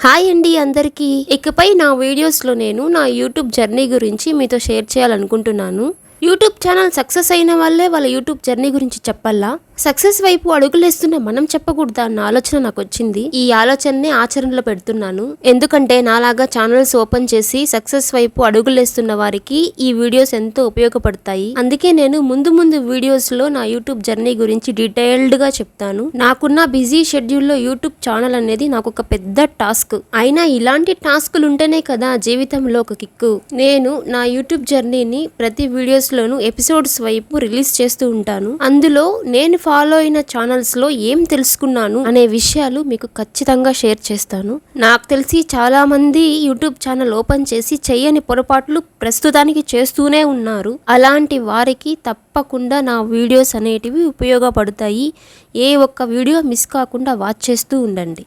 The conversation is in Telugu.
హాయ్ అండి అందరికీ. ఇకపై నా వీడియోస్లో నేను నా యూట్యూబ్ జర్నీ గురించి మీతో షేర్ చేయాలనుకుంటున్నాను. యూట్యూబ్ ఛానల్ సక్సెస్ అయిన వాళ్ళే వాళ్ళ యూట్యూబ్ జర్నీ గురించి చెప్పాలా, సక్సెస్ వైపు అడుగులేస్తున్న మనం చెప్పకూడదా అన్న ఆలోచన నాకు వచ్చింది. ఈ ఆలోచనని ఆచరణలో పెడుతున్నాను. ఎందుకంటే నాలాగా ఛానల్స్ ఓపెన్ చేసి సక్సెస్ వైపు అడుగులేస్తున్న వారికి ఈ వీడియోస్ ఎంతో ఉపయోగపడతాయి. అందుకే నేను ముందు వీడియోస్ లో నా యూట్యూబ్ జర్నీ గురించి డీటెయిల్డ్ గా చెప్తాను. నాకున్న బిజీ షెడ్యూల్లో యూట్యూబ్ ఛానల్ అనేది నాకు ఒక పెద్ద టాస్క్. అయినా ఇలాంటి టాస్కులు ఉంటేనే కదా జీవితంలో ఒక కిక్కు. నేను నా యూట్యూబ్ జర్నీని ప్రతి వీడియోస్ లోను ఎపిసోడ్స్ వైపు రిలీజ్ చేస్తూ ఉంటాను. అందులో నేను ఫాలో అయిన ఛానల్స్ లో ఏం తెలుసుకున్నాను అనే విషయాలు మీకు ఖచ్చితంగా షేర్ చేస్తాను. నాకు తెలిసి చాలా మంది యూట్యూబ్ ఛానల్ ఓపెన్ చేసి చేయని పొరపాట్లు ప్రస్తుతానికి చేస్తూనే ఉన్నారు. అలాంటి వారికి తప్పకుండా నా వీడియోస్ అనేటివి ఉపయోగపడతాయి. ఏ ఒక్క వీడియో మిస్ కాకుండా వాచ్ చేస్తూ ఉండండి.